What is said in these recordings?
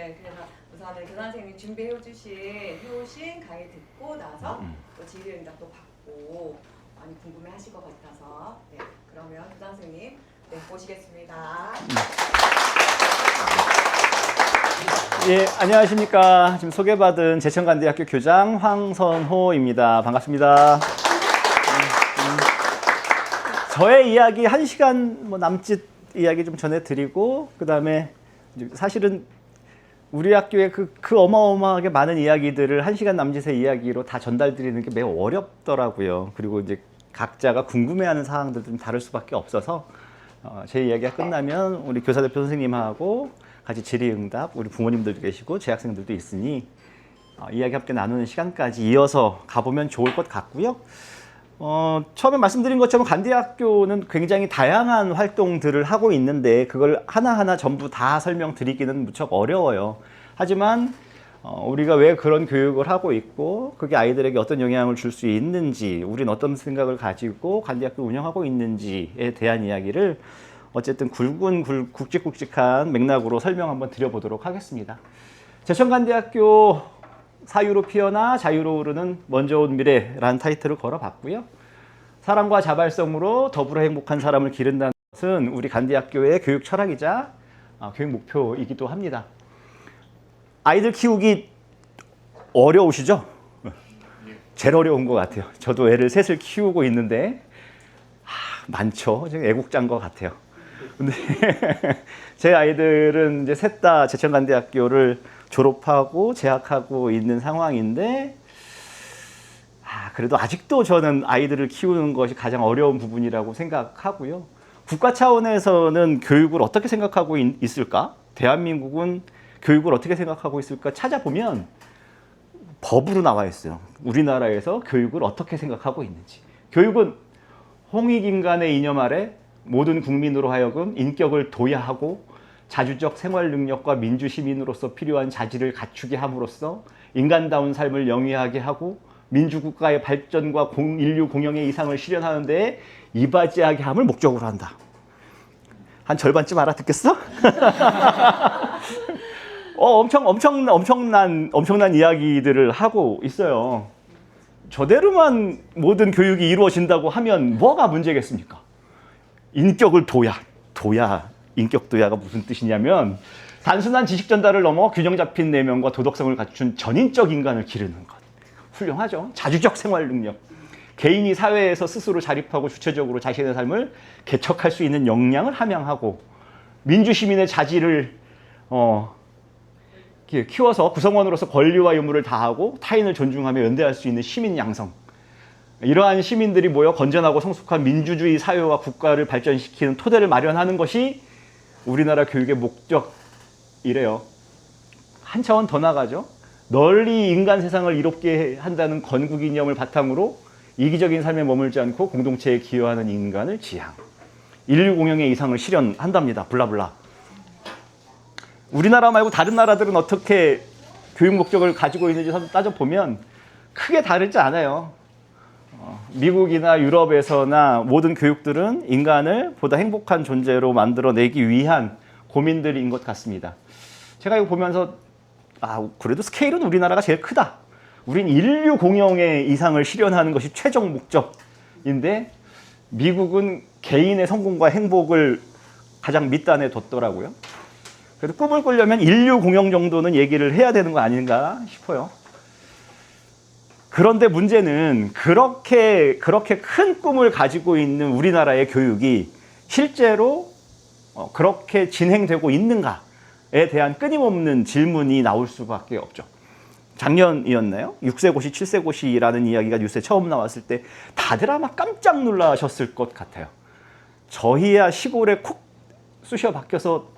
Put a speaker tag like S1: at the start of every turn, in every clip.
S1: 네, 그래서 우선은 교장 선생님이 준비해 오신 강의 듣고 나서 또 질의응답도 받고 많이 궁금해하실 것 같아서 네, 그러면 교장 선생님 네, 모시겠습니다.
S2: 예, 안녕하십니까. 지금 소개받은 제천관대학교 교장 황선호입니다. 반갑습니다. 저의 이야기 1시간 남짓 이야기 좀 전해드리고, 그 다음에 사실은 우리 학교의 그 어마어마하게 많은 이야기들을 1시간 남짓의 이야기로 다 전달드리는 게 매우 어렵더라고요. 그리고 이제 각자가 궁금해하는 사항들도 좀 다를 수밖에 없어서 제 이야기가 끝나면 우리 교사대표 선생님하고 같이 질의응답, 우리 부모님들도 계시고 재학생들도 있으니 이야기 함께 나누는 시간까지 이어서 가보면 좋을 것 같고요. 처음에 말씀드린 것처럼 관대학교는 굉장히 다양한 활동들을 하고 있는데 그걸 하나하나 전부 다 설명드리기는 무척 어려워요. 하지만 우리가 왜 그런 교육을 하고 있고 그게 아이들에게 어떤 영향을 줄 수 있는지, 우린 어떤 생각을 가지고 관대학교 운영하고 있는지에 대한 이야기를 어쨌든 굵직굵직한 맥락으로 설명 한번 드려보도록 하겠습니다. 제천관대학교 사유로 피어나 자유로 오르는 먼저 온 미래라는 타이틀을 걸어봤고요. 사랑과 자발성으로 더불어 행복한 사람을 기른다는 것은 우리 관대학교의 교육 철학이자 교육 목표이기도 합니다. 아이들 키우기 어려우시죠? 제일 어려운 것 같아요. 저도 애를 셋을 키우고 있는데 많죠. 애국자인 것 같아요. 근데 제 아이들은 이제 셋 다 제천관대학교를 졸업하고 재학하고 있는 상황인데 그래도 아직도 저는 아이들을 키우는 것이 가장 어려운 부분이라고 생각하고요. 국가 차원에서는 교육을 어떻게 생각하고 있을까? 대한민국은 교육을 어떻게 생각하고 있을까? 찾아보면 법으로 나와 있어요. 우리나라에서 교육을 어떻게 생각하고 있는지. 교육은 홍익인간의 이념 아래 모든 국민으로 하여금 인격을 도야하고 자주적 생활 능력과 민주시민으로서 필요한 자질을 갖추게 함으로써 인간다운 삶을 영위하게 하고 민주국가의 발전과 인류 공영의 이상을 실현하는 데에 이바지하게 함을 목적으로 한다. 한 절반쯤 알아듣겠어? 엄청난 이야기들을 하고 있어요. 저대로만 모든 교육이 이루어진다고 하면 뭐가 문제겠습니까? 인격을 인격 도야가 무슨 뜻이냐면 단순한 지식 전달을 넘어 균형 잡힌 내면과 도덕성을 갖춘 전인적 인간을 기르는 것. 훌륭하죠. 자주적 생활 능력. 개인이 사회에서 스스로 자립하고 주체적으로 자신의 삶을 개척할 수 있는 역량을 함양하고 민주시민의 자질을 키워서 구성원으로서 권리와 의무를 다하고 타인을 존중하며 연대할 수 있는 시민 양성. 이러한 시민들이 모여 건전하고 성숙한 민주주의 사회와 국가를 발전시키는 토대를 마련하는 것이 우리나라 교육의 목적이래요. 한 차원 더 나가죠. 널리 인간 세상을 이롭게 한다는 건국 이념을 바탕으로 이기적인 삶에 머물지 않고 공동체에 기여하는 인간을 지향. 인류 공영의 이상을 실현한답니다. 블라블라. 우리나라 말고 다른 나라들은 어떻게 교육 목적을 가지고 있는지 따져보면 크게 다르지 않아요. 미국이나 유럽에서나 모든 교육들은 인간을 보다 행복한 존재로 만들어내기 위한 고민들인 것 같습니다. 제가 이거 보면서 그래도 스케일은 우리나라가 제일 크다. 우린 인류 공영의 이상을 실현하는 것이 최종 목적인데 미국은 개인의 성공과 행복을 가장 밑단에 뒀더라고요. 그래도 꿈을 꾸려면 인류 공영 정도는 얘기를 해야 되는 거 아닌가 싶어요. 그런데 문제는 그렇게 큰 꿈을 가지고 있는 우리나라의 교육이 실제로 그렇게 진행되고 있는가에 대한 끊임없는 질문이 나올 수밖에 없죠. 작년이었나요? 6세고시, 7세고시라는 이야기가 뉴스에 처음 나왔을 때 다들 아마 깜짝 놀라셨을 것 같아요. 저희야 시골에 콕 쑤셔 박혀서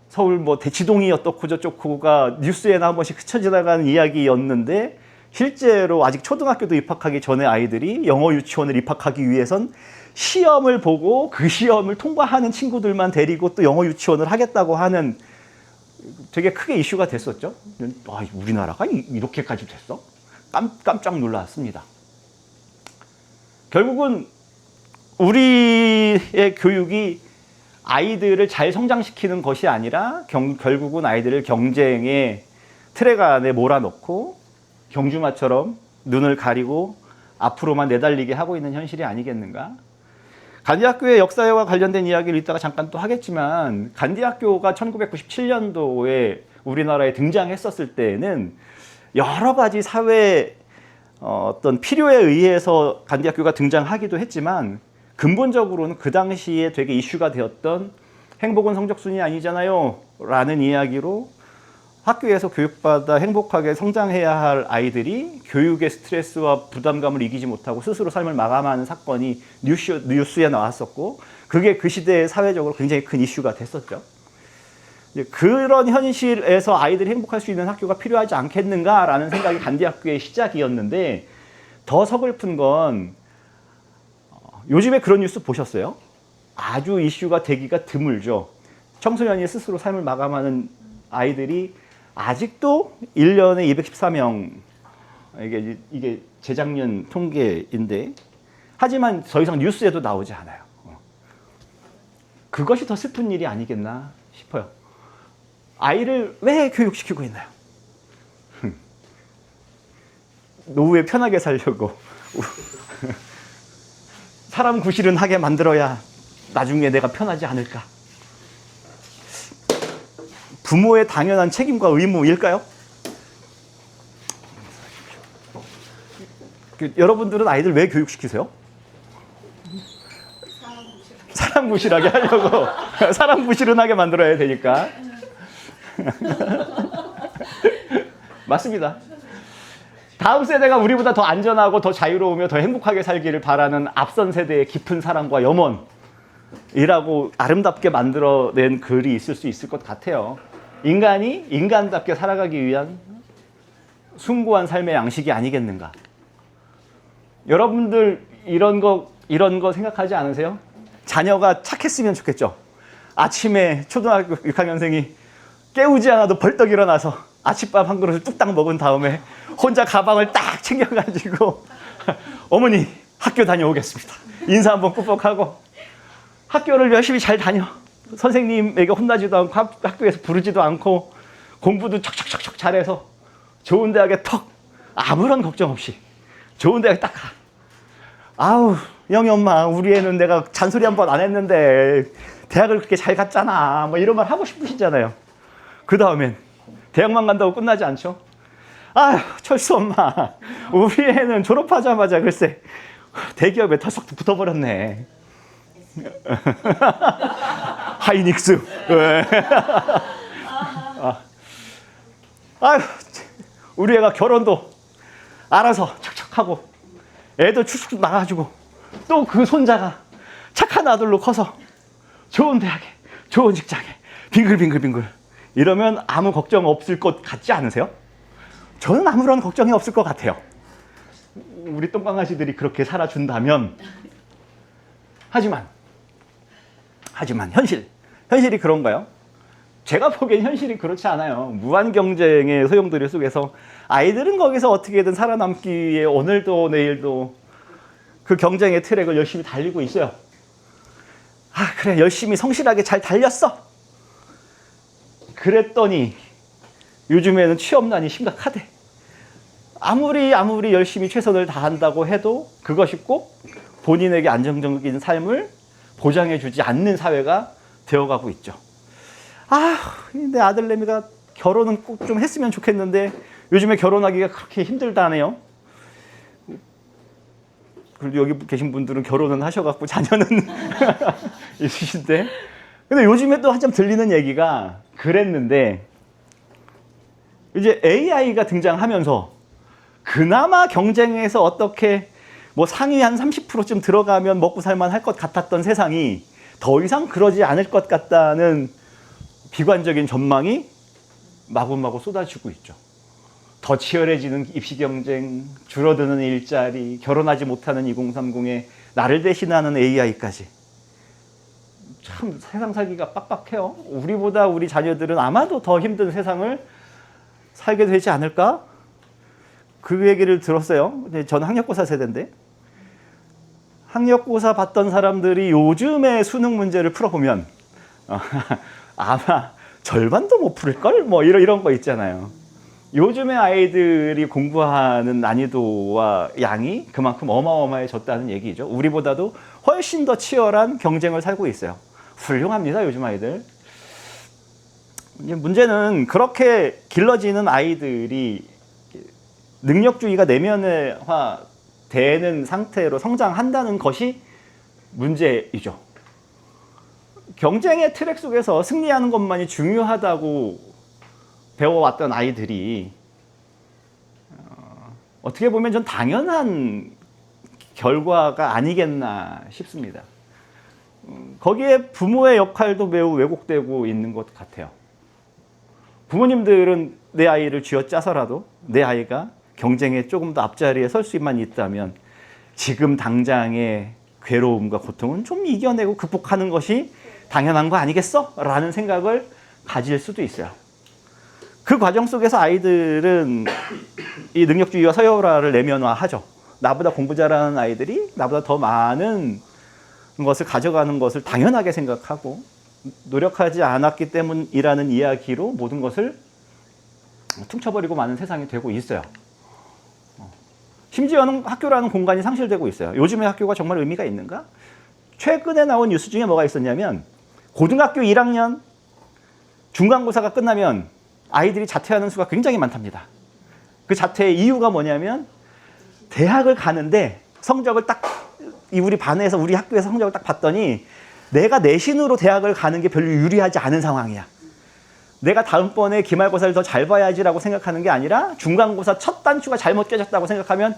S2: 서울 대치동이 어떻고 저쩌고가 뉴스에나 한 번씩 스쳐 지나가는 이야기였는데 실제로 아직 초등학교도 입학하기 전에 아이들이 영어 유치원을 입학하기 위해선 시험을 보고 그 시험을 통과하는 친구들만 데리고 또 영어 유치원을 하겠다고 하는 되게 크게 이슈가 됐었죠. 우리나라가 이렇게까지 됐어? 깜짝 놀랐습니다. 결국은 우리의 교육이 아이들을 잘 성장시키는 것이 아니라 결국은 아이들을 경쟁의 트랙 안에 몰아넣고 경주마처럼 눈을 가리고 앞으로만 내달리게 하고 있는 현실이 아니겠는가? 간디학교의 역사와 관련된 이야기를 이따가 잠깐 또 하겠지만, 간디학교가 1997년도에 우리나라에 등장했었을 때에는 여러 가지 사회 어떤 필요에 의해서 간디학교가 등장하기도 했지만, 근본적으로는 그 당시에 되게 이슈가 되었던 행복은 성적순이 아니잖아요 라는 이야기로 학교에서 교육받아 행복하게 성장해야 할 아이들이 교육의 스트레스와 부담감을 이기지 못하고 스스로 삶을 마감하는 사건이 뉴스에 나왔었고, 그게 그 시대에 사회적으로 굉장히 큰 이슈가 됐었죠. 그런 현실에서 아이들이 행복할 수 있는 학교가 필요하지 않겠는가라는 생각이 간디학교의 시작이었는데, 더 서글픈 건 요즘에 그런 뉴스 보셨어요? 아주 이슈가 되기가 드물죠. 청소년이 스스로 삶을 마감하는 아이들이 아직도 1년에 214명, 이게 재작년 통계인데, 하지만 더 이상 뉴스에도 나오지 않아요. 그것이 더 슬픈 일이 아니겠나 싶어요. 아이를 왜 교육시키고 있나요? 노후에 편하게 살려고. 사람 구실은 하게 만들어야 나중에 내가 편하지 않을까? 부모의 당연한 책임과 의무일까요? 여러분들은 아이들 왜 교육시키세요? 사람 구실하게 하려고. 사람 구실은하게 만들어야 되니까. 맞습니다. 다음 세대가 우리보다 더 안전하고 더 자유로우며 더 행복하게 살기를 바라는 앞선 세대의 깊은 사랑과 염원이라고 아름답게 만들어낸 글이 있을 수 있을 것 같아요. 인간이 인간답게 살아가기 위한 숭고한 삶의 양식이 아니겠는가. 여러분들 이런 거 생각하지 않으세요? 자녀가 착했으면 좋겠죠. 아침에 초등학교 6학년생이 깨우지 않아도 벌떡 일어나서 아침밥 한 그릇을 뚝딱 먹은 다음에 혼자 가방을 딱 챙겨가지고 어머니 학교 다녀오겠습니다. 인사 한번 꾹꾹하고 학교를 열심히 잘 다녀. 선생님에게 혼나지도 않고 학교에서 부르지도 않고 공부도 척척척척 잘해서 좋은 대학에 턱 아무런 걱정 없이 좋은 대학에 딱 가. 아우 영희 엄마 우리 애는 내가 잔소리 한 번 안 했는데 대학을 그렇게 잘 갔잖아. 뭐 이런 말 하고 싶으시잖아요. 그 다음엔 대학만 간다고 끝나지 않죠. 아휴 철수 엄마 우리 애는 졸업하자마자 글쎄 대기업에 털썩 붙어버렸네. 하이닉스. 아휴 우리 애가 결혼도 알아서 척척하고 애도 축축 나가지고 또 그 손자가 착한 아들로 커서 좋은 대학에 좋은 직장에 빙글빙글빙글 이러면 아무 걱정 없을 것 같지 않으세요? 저는 아무런 걱정이 없을 것 같아요. 우리 똥강아지들이 그렇게 살아준다면. 하지만 현실이 그런가요? 제가 보기엔 현실이 그렇지 않아요. 무한 경쟁의 소용돌이 속에서 아이들은 거기서 어떻게든 살아남기 위해 오늘도 내일도 그 경쟁의 트랙을 열심히 달리고 있어요. 아 그래 열심히 성실하게 잘 달렸어. 그랬더니 요즘에는 취업난이 심각하대. 아무리 열심히 최선을 다한다고 해도 그것이 꼭 본인에게 안정적인 삶을 보장해주지 않는 사회가 되어가고 있죠. 아, 내 아들내미가 결혼은 꼭 좀 했으면 좋겠는데 요즘에 결혼하기가 그렇게 힘들다네요. 그래도 여기 계신 분들은 결혼은 하셔갖고 자녀는 있으신데. 근데 요즘에 또 한참 들리는 얘기가 그랬는데 이제 AI가 등장하면서 그나마 경쟁에서 어떻게 뭐 상위 한 30%쯤 들어가면 먹고 살만 할 것 같았던 세상이 더 이상 그러지 않을 것 같다는 비관적인 전망이 마구마구 쏟아지고 있죠. 더 치열해지는 입시 경쟁, 줄어드는 일자리, 결혼하지 못하는 2030에 나를 대신하는 AI까지. 참 세상 살기가 빡빡해요. 우리보다 우리 자녀들은 아마도 더 힘든 세상을 살게 되지 않을까? 그 얘기를 들었어요. 저는 학력고사 세대인데 학력고사 봤던 사람들이 요즘의 수능 문제를 풀어보면 아마 절반도 못 풀을걸? 뭐 이런 거 있잖아요. 요즘의 아이들이 공부하는 난이도와 양이 그만큼 어마어마해졌다는 얘기죠. 우리보다도 훨씬 더 치열한 경쟁을 살고 있어요. 훌륭합니다, 요즘 아이들. 이제 문제는 그렇게 길러지는 아이들이 능력주의가 내면화 되는 상태로 성장한다는 것이 문제이죠. 경쟁의 트랙 속에서 승리하는 것만이 중요하다고 배워왔던 아이들이 어떻게 보면 전 당연한 결과가 아니겠나 싶습니다. 거기에 부모의 역할도 매우 왜곡되고 있는 것 같아요. 부모님들은 내 아이를 쥐어짜서라도 내 아이가 경쟁에 조금 더 앞자리에 설 수만 있다면 지금 당장의 괴로움과 고통은 좀 이겨내고 극복하는 것이 당연한 거 아니겠어? 라는 생각을 가질 수도 있어요. 그 과정 속에서 아이들은 이 능력주의와 서열화를 내면화하죠. 나보다 공부 잘하는 아이들이 나보다 더 많은 것을 가져가는 것을 당연하게 생각하고 노력하지 않았기 때문이라는 이야기로 모든 것을 퉁쳐버리고 마는 세상이 되고 있어요. 심지어는 학교라는 공간이 상실되고 있어요. 요즘의 학교가 정말 의미가 있는가? 최근에 나온 뉴스 중에 뭐가 있었냐면 고등학교 1학년 중간고사가 끝나면 아이들이 자퇴하는 수가 굉장히 많답니다. 그 자퇴의 이유가 뭐냐면 대학을 가는데 성적을 딱 우리 반에서 우리 학교에서 성적을 딱 봤더니 내가 내신으로 대학을 가는 게 별로 유리하지 않은 상황이야. 내가 다음번에 기말고사를 더 잘 봐야지라고 생각하는 게 아니라 중간고사 첫 단추가 잘못 껴졌다고 생각하면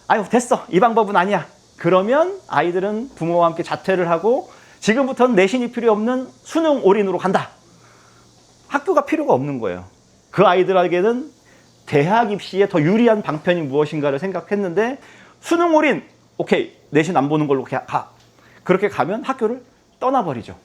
S2: 아유 됐어 이 방법은 아니야. 그러면 아이들은 부모와 함께 자퇴를 하고 지금부터는 내신이 필요 없는 수능 올인으로 간다. 학교가 필요가 없는 거예요. 그 아이들에게는 대학 입시에 더 유리한 방편이 무엇인가를 생각했는데 수능 올인 오케이 내신 안 보는 걸로 가. 그렇게 가면 학교를 떠나버리죠.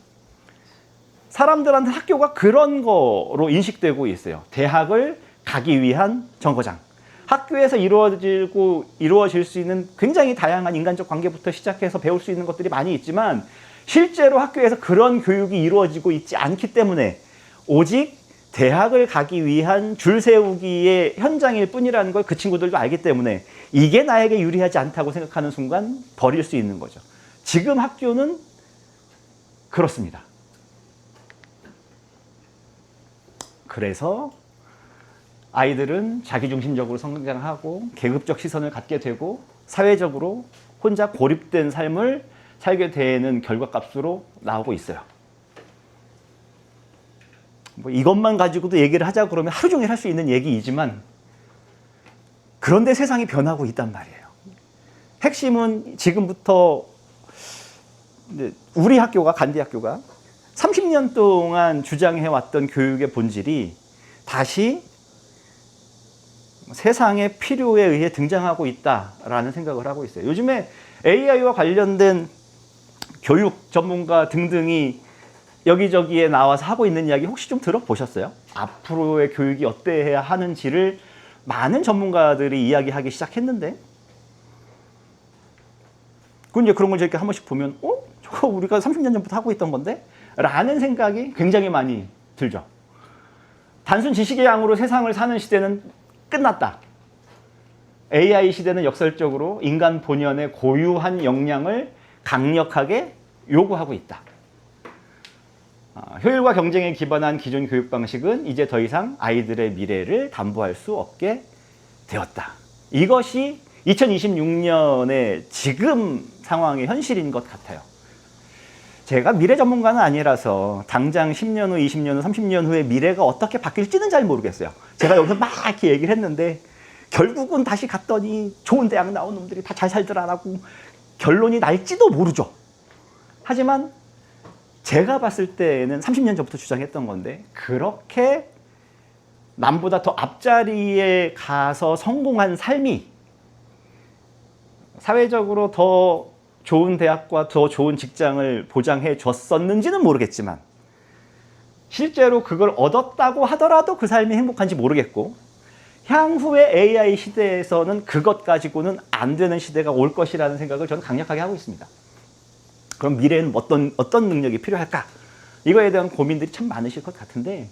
S2: 사람들한테 학교가 그런 거로 인식되고 있어요. 대학을 가기 위한 정거장. 학교에서 이루어질 수 있는 굉장히 다양한 인간적 관계부터 시작해서 배울 수 있는 것들이 많이 있지만 실제로 학교에서 그런 교육이 이루어지고 있지 않기 때문에 오직 대학을 가기 위한 줄 세우기의 현장일 뿐이라는 걸 그 친구들도 알기 때문에 이게 나에게 유리하지 않다고 생각하는 순간 버릴 수 있는 거죠. 지금 학교는 그렇습니다. 그래서 아이들은 자기중심적으로 성장하고 계급적 시선을 갖게 되고 사회적으로 혼자 고립된 삶을 살게 되는 결과값으로 나오고 있어요. 뭐 이것만 가지고도 얘기를 하자 그러면 하루 종일 할 수 있는 얘기이지만 그런데 세상이 변하고 있단 말이에요. 핵심은 지금부터 우리 학교가 간디학교가 30년 동안 주장해왔던 교육의 본질이 다시 세상의 필요에 의해 등장하고 있다라는 생각을 하고 있어요. 요즘에 AI와 관련된 교육 전문가 등등이 여기저기에 나와서 하고 있는 이야기 혹시 좀 들어보셨어요? 앞으로의 교육이 어때야 하는지를 많은 전문가들이 이야기하기 시작했는데 그건 이제 그런 걸 이렇게 한 번씩 보면 저거 우리가 30년 전부터 하고 있던 건데? 라는 생각이 굉장히 많이 들죠. 단순 지식의 양으로 세상을 사는 시대는 끝났다. AI 시대는 역설적으로 인간 본연의 고유한 역량을 강력하게 요구하고 있다. 효율과 경쟁에 기반한 기존 교육 방식은 이제 더 이상 아이들의 미래를 담보할 수 없게 되었다. 이것이 2026년의 지금 상황의 현실인 것 같아요. 제가 미래 전문가는 아니라서 당장 10년 후, 20년 후, 30년 후에 미래가 어떻게 바뀔지는 잘 모르겠어요. 제가 여기서 막 이렇게 얘기를 했는데 결국은 다시 갔더니 좋은 대학 나온 놈들이 다 잘 살더라라고 결론이 날지도 모르죠. 하지만 제가 봤을 때는 30년 전부터 주장했던 건데 그렇게 남보다 더 앞자리에 가서 성공한 삶이 사회적으로 더 좋은 대학과 더 좋은 직장을 보장해 줬었는지는 모르겠지만 실제로 그걸 얻었다고 하더라도 그 삶이 행복한지 모르겠고 향후의 AI 시대에서는 그것 가지고는 안 되는 시대가 올 것이라는 생각을 저는 강력하게 하고 있습니다. 그럼 미래에는 어떤 능력이 필요할까? 이거에 대한 고민들이 참 많으실 것 같은데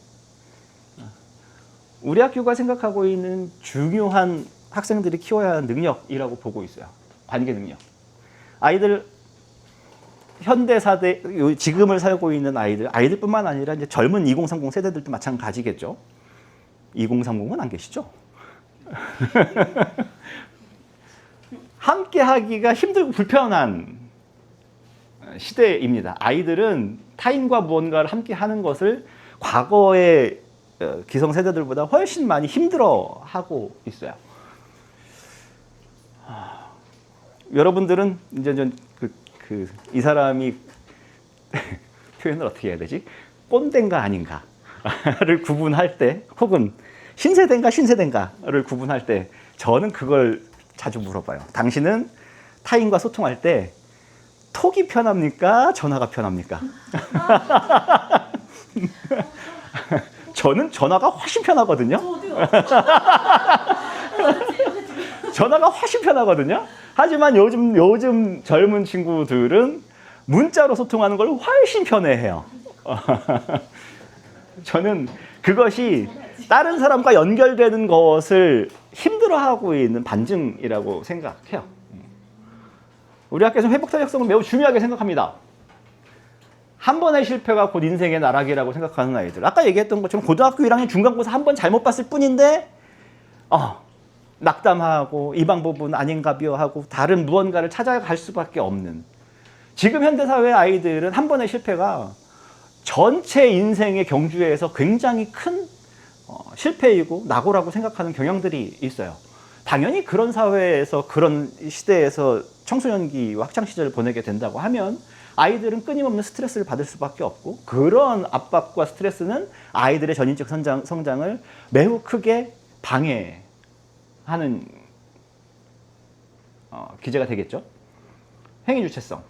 S2: 우리 학교가 생각하고 있는 중요한 학생들이 키워야 하는 능력이라고 보고 있어요. 관계 능력. 아이들 현대사대 지금을 살고 있는 아이들뿐만 아니라 이제 젊은 2030 세대들도 마찬가지겠죠. 2030은 안 계시죠? 함께 하기가 힘들고 불편한 시대입니다. 아이들은 타인과 무언가를 함께 하는 것을 과거의 기성세대들보다 훨씬 많이 힘들어하고 있어요. 여러분들은 이제 이 사람이 표현을 어떻게 해야 되지? 꼰대인가 아닌가를 구분할 때, 혹은 신세대인가 신세대인가를 구분할 때, 저는 그걸 자주 물어봐요. 당신은 타인과 소통할 때 톡이 편합니까? 전화가 편합니까? 저는 전화가 훨씬 편하거든요. 전화가 훨씬 편하거든요. 하지만 요즘 젊은 친구들은 문자로 소통하는 걸 훨씬 편해해요. 저는 그것이 다른 사람과 연결되는 것을 힘들어하고 있는 반증이라고 생각해요. 우리 학교에서는 회복 탄력성을 매우 중요하게 생각합니다. 한 번의 실패가 곧 인생의 나락이라고 생각하는 아이들. 아까 얘기했던 것처럼 고등학교 1학년 중간고사 한 번 잘못 봤을 뿐인데 낙담하고 이 방법은 아닌가벼 하고 다른 무언가를 찾아갈 수밖에 없는, 지금 현대사회 아이들은 한 번의 실패가 전체 인생의 경주에서 굉장히 큰 실패이고 낙오라고 생각하는 경향들이 있어요. 당연히 그런 사회에서, 그런 시대에서 청소년기와 학창시절을 보내게 된다고 하면 아이들은 끊임없는 스트레스를 받을 수밖에 없고, 그런 압박과 스트레스는 아이들의 전인적 성장을 매우 크게 방해하는 기제가 되겠죠. 행위주체성.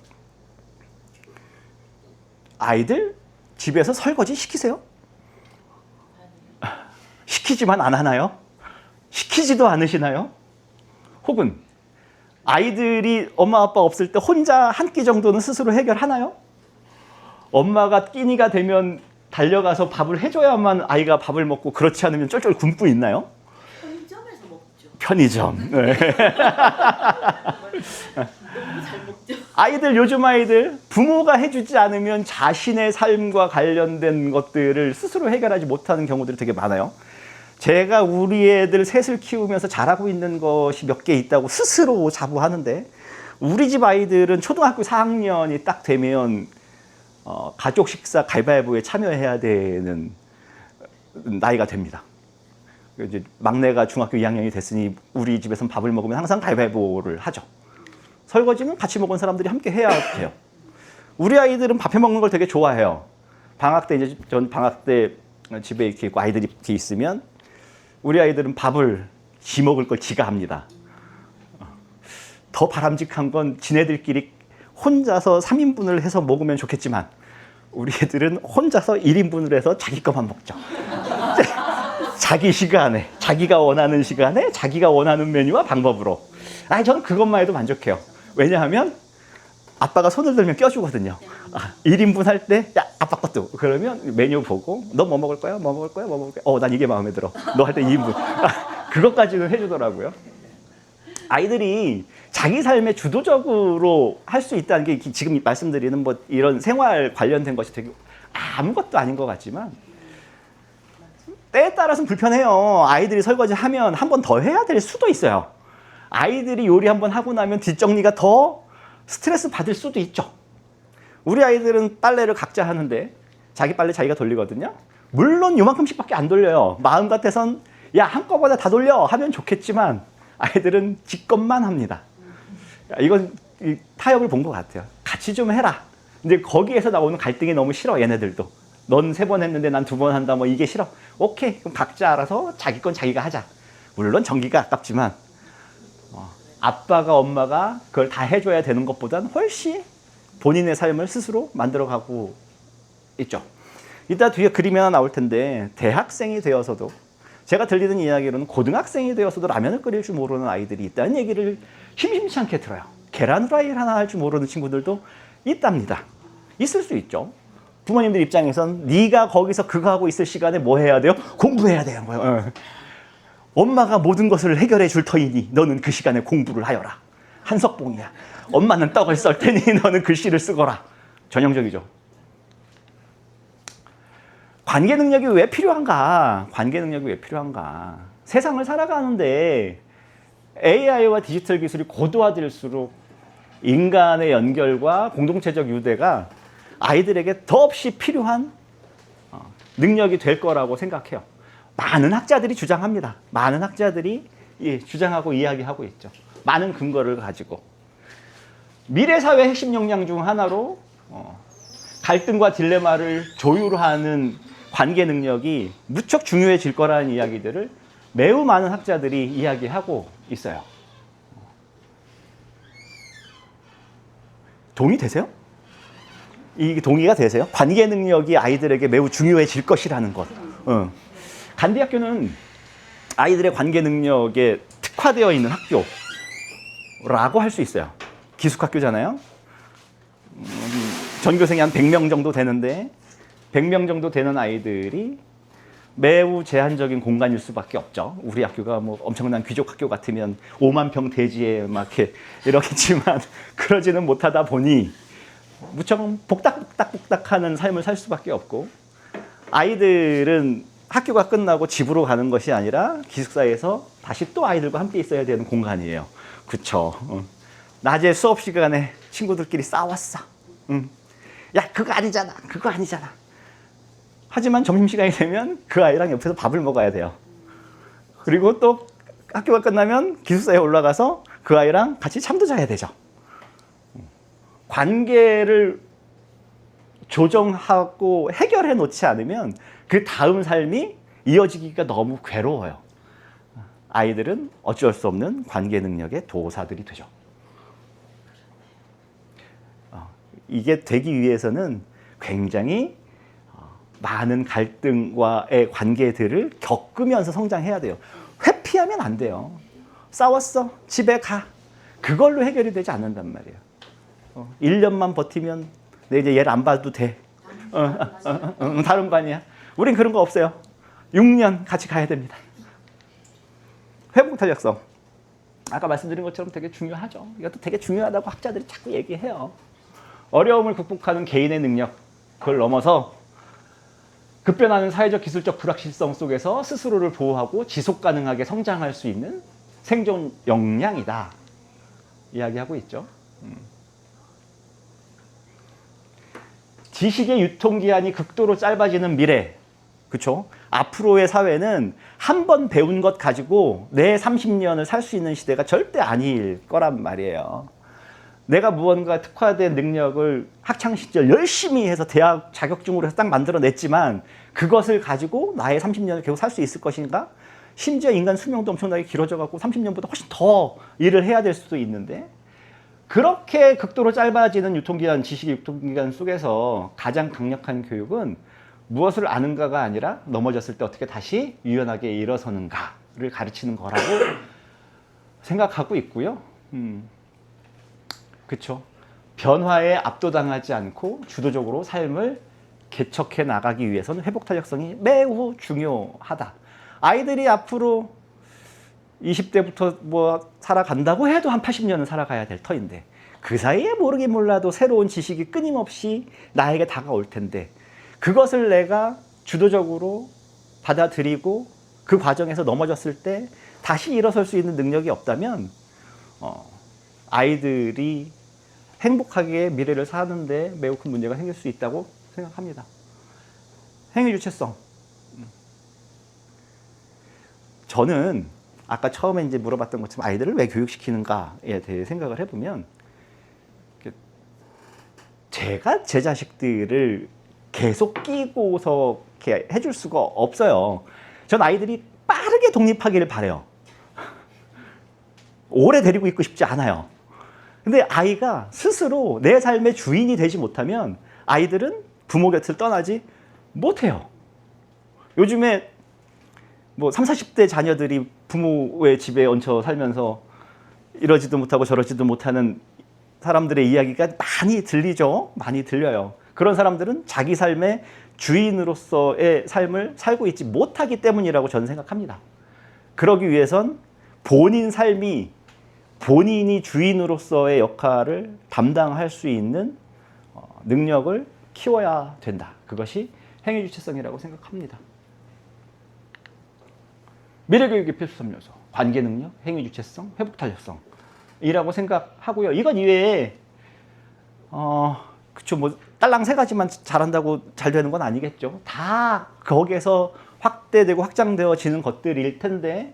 S2: 아이들 집에서 설거지 시키세요? 시키지만 안 하나요? 시키지도 않으시나요? 혹은 아이들이 엄마 아빠 없을 때 혼자 한 끼 정도는 스스로 해결하나요? 엄마가 끼니가 되면 달려가서 밥을 해줘야만 아이가 밥을 먹고, 그렇지 않으면 쫄쫄 굶고 있나요?
S3: 편의점에서 먹죠.
S2: 편의점. 네.
S3: 너무 잘 먹죠.
S2: 아이들, 요즘 아이들 부모가 해주지 않으면 자신의 삶과 관련된 것들을 스스로 해결하지 못하는 경우들이 되게 많아요. 제가 우리 애들 셋을 키우면서 잘하고 있는 것이 몇 개 있다고 스스로 자부하는데, 우리 집 아이들은 초등학교 4학년이 딱 되면 가족 식사 가위바위보에 참여해야 되는 나이가 됩니다. 이제 막내가 중학교 2학년이 됐으니 우리 집에서는 밥을 먹으면 항상 가위바위보를 하죠. 설거지는 같이 먹은 사람들이 함께 해야 돼요. 우리 아이들은 밥 해 먹는 걸 되게 좋아해요. 방학 때, 이제 전 방학 때 집에 이렇게 있고 아이들이 이렇게 있으면 우리 아이들은 밥을 지 먹을 걸 지가 합니다. 더 바람직한 건 지네들끼리 혼자서 3인분을 해서 먹으면 좋겠지만, 우리 애들은 혼자서 1인분을 해서 자기 것만 먹죠. 자기 시간에, 자기가 원하는 시간에, 자기가 원하는 메뉴와 방법으로. 저는 그것만 해도 만족해요. 왜냐하면 아빠가 손을 들면 껴주거든요. 1인분 할 때, 야, 아빠 것도. 그러면 메뉴 보고, 너 뭐 먹을 거야? 뭐 먹을 거야? 뭐 먹을 거야? 난 이게 마음에 들어. 너 할 때 2인분. 그것까지는 해주더라고요. 아이들이 자기 삶에 주도적으로 할 수 있다는 게 지금 말씀드리는 뭐 이런 생활 관련된 것이 되게 아무것도 아닌 것 같지만, 때에 따라서는 불편해요. 아이들이 설거지 하면 한 번 더 해야 될 수도 있어요. 아이들이 요리 한 번 하고 나면 뒷정리가 더 스트레스 받을 수도 있죠. 우리 아이들은 빨래를 각자 하는데 자기 빨래 자기가 돌리거든요. 물론 요만큼씩밖에 안 돌려요. 마음 같아선 야, 한꺼번에 다 돌려 하면 좋겠지만 아이들은 지 것만 합니다. 이건 타협을 본 것 같아요. 같이 좀 해라. 근데 거기에서 나오는 갈등이 너무 싫어, 얘네들도. 넌 3번 했는데 난 2번 한다, 뭐 이게 싫어. 오케이, 그럼 각자 알아서 자기 건 자기가 하자. 물론 전기가 아깝지만 아빠가, 엄마가 그걸 다 해줘야 되는 것보다는 훨씬 본인의 삶을 스스로 만들어가고 있죠. 이따 뒤에 그림이 하나 나올 텐데, 대학생이 되어서도, 제가 들리는 이야기로는 고등학생이 되어서도 라면을 끓일 줄 모르는 아이들이 있다는 얘기를 심심치 않게 들어요. 계란 후라이를 하나 할 줄 모르는 친구들도 있답니다. 있을 수 있죠. 부모님들 입장에선 네가 거기서 그거 하고 있을 시간에 뭐 해야 돼요? 공부해야 되는 거예요. 엄마가 모든 것을 해결해 줄 터이니 너는 그 시간에 공부를 하여라. 한석봉이야. 엄마는 떡을 썰 테니 너는 글씨를 쓰거라. 전형적이죠. 관계 능력이 왜 필요한가? 관계 능력이 왜 필요한가? 세상을 살아가는데 AI와 디지털 기술이 고도화될수록 인간의 연결과 공동체적 유대가 아이들에게 더없이 필요한 능력이 될 거라고 생각해요. 많은 학자들이 주장합니다. 많은 학자들이 주장하고 이야기하고 있죠. 많은 근거를 가지고. 미래 사회 핵심 역량 중 하나로 갈등과 딜레마를 조율하는 관계 능력이 무척 중요해질 거라는 이야기들을 매우 많은 학자들이 이야기하고 있어요. 동의되세요? 이 동의가 되세요? 관계 능력이 아이들에게 매우 중요해질 것이라는 것. 간디 학교는 아이들의 관계 능력에 특화되어 있는 학교라고 할 수 있어요. 기숙학교잖아요. 전교생이 한 100명 정도 되는데 100명 정도 되는 아이들이 매우 제한적인 공간일 수밖에 없죠. 우리 학교가 뭐 엄청난 귀족 학교 같으면 5만 평 대지에 막 이렇겠지만 그러지는 못하다 보니 무척 복닥복닥하는 삶을 살 수밖에 없고, 아이들은 학교가 끝나고 집으로 가는 것이 아니라 기숙사에서 다시 또 아이들과 함께 있어야 되는 공간이에요. 그쵸? 낮에 수업 시간에 친구들끼리 싸웠어. 야, 그거 아니잖아. 그거 아니잖아. 하지만 점심시간이 되면 그 아이랑 옆에서 밥을 먹어야 돼요. 그리고 또 학교가 끝나면 기숙사에 올라가서 그 아이랑 같이 잠도 자야 되죠. 관계를 조정하고 해결해 놓지 않으면 그 다음 삶이 이어지기가 너무 괴로워요. 아이들은 어쩔 수 없는 관계 능력의 도사들이 되죠. 이게 되기 위해서는 굉장히 많은 갈등과의 관계들을 겪으면서 성장해야 돼요. 회피하면 안 돼요. 싸웠어, 집에 가. 그걸로 해결이 되지 않는단 말이에요. 1년만 버티면 내 이제 얘를 안 봐도 돼. 다른 반이야. 우린 그런 거 없어요. 6년 같이 가야 됩니다. 회복 탄력성. 아까 말씀드린 것처럼 되게 중요하죠. 이것도 되게 중요하다고 학자들이 자꾸 얘기해요. 어려움을 극복하는 개인의 능력, 그걸 넘어서 급변하는 사회적 기술적 불확실성 속에서 스스로를 보호하고 지속 가능하게 성장할 수 있는 생존 역량이다. 이야기하고 있죠. 지식의 유통기한이 극도로 짧아지는 미래. 그렇죠? 앞으로의 사회는 한 번 배운 것 가지고 내 30년을 살 수 있는 시대가 절대 아닐 거란 말이에요. 내가 무언가 특화된 능력을 학창시절 열심히 해서 대학 자격증으로 해서 딱 만들어냈지만 그것을 가지고 나의 30년을 계속 살 수 있을 것인가? 심지어 인간 수명도 엄청나게 길어져갖고 30년보다 훨씬 더 일을 해야 될 수도 있는데, 그렇게 극도로 짧아지는 유통기간, 지식의 유통기간 속에서 가장 강력한 교육은 무엇을 아는가가 아니라 넘어졌을 때 어떻게 다시 유연하게 일어서는가를 가르치는 거라고 생각하고 있고요. 그렇죠. 변화에 압도당하지 않고 주도적으로 삶을 개척해 나가기 위해서는 회복 탄력성이 매우 중요하다. 아이들이 앞으로 20대부터 뭐 살아간다고 해도 한 80년은 살아가야 될 터인데, 그 사이에 모르긴 몰라도 새로운 지식이 끊임없이 나에게 다가올 텐데, 그것을 내가 주도적으로 받아들이고 그 과정에서 넘어졌을 때 다시 일어설 수 있는 능력이 없다면 아이들이 행복하게 미래를 사는데 매우 큰 문제가 생길 수 있다고 생각합니다. 행위 주체성. 저는 아까 처음에 이제 물어봤던 것처럼 아이들을 왜 교육시키는가에 대해 생각을 해보면, 제가 제 자식들을 계속 끼고서 이렇게 해줄 수가 없어요. 전 아이들이 빠르게 독립하기를 바라요. 오래 데리고 있고 싶지 않아요. 근데 아이가 스스로 내 삶의 주인이 되지 못하면 아이들은 부모 곁을 떠나지 못해요. 요즘에 뭐 30, 40대 자녀들이 부모의 집에 얹혀 살면서 이러지도 못하고 저러지도 못하는 사람들의 이야기가 많이 들리죠. 많이 들려요. 그런 사람들은 자기 삶의 주인으로서의 삶을 살고 있지 못하기 때문이라고 저는 생각합니다. 그러기 위해선 본인 삶이 본인이 주인으로서의 역할을 담당할 수 있는 능력을 키워야 된다. 그것이 행위주체성이라고 생각합니다. 미래교육의 필수 3요소, 관계능력, 행위주체성, 회복탄력성이라고 생각하고요. 이건 이외에 그쵸, 뭐 딸랑 세 가지만 잘한다고 잘 되는 건 아니겠죠. 다 거기에서 확대되고 확장되어지는 것들일 텐데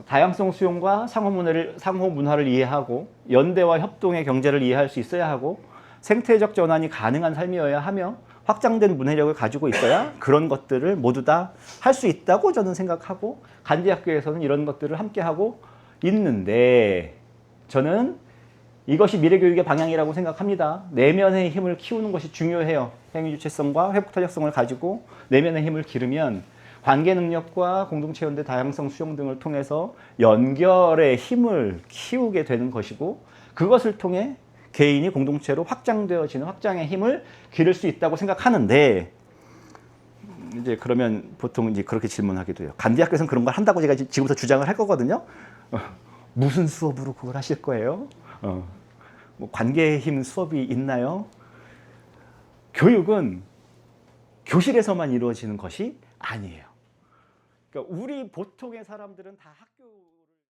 S2: 다양성 수용과 상호 문화를 이해하고 연대와 협동의 경제를 이해할 수 있어야 하고 생태적 전환이 가능한 삶이어야 하며 확장된 문해력을 가지고 있어야 그런 것들을 모두 다 할 수 있다고 저는 생각하고 간디학교에서는 이런 것들을 함께 하고 있는데 저는 이것이 미래교육의 방향이라고 생각합니다. 내면의 힘을 키우는 것이 중요해요. 행위주체성과 회복탄력성을 가지고 내면의 힘을 기르면 관계 능력과 공동체 연대 다양성 수용 등을 통해서 연결의 힘을 키우게 되는 것이고 그것을 통해 개인이 공동체로 확장되어지는 확장의 힘을 기를 수 있다고 생각하는데 이제 그러면 보통 이제 그렇게 질문하기도 해요. 간디학교에서는 그런 걸 한다고 제가 지금부터 주장을 할 거거든요. 무슨 수업으로 그걸 하실 거예요? 뭐 관계의 힘 수업이 있나요? 교육은 교실에서만 이루어지는 것이 아니에요. 그러니까 우리 보통의 사람들은 다 학교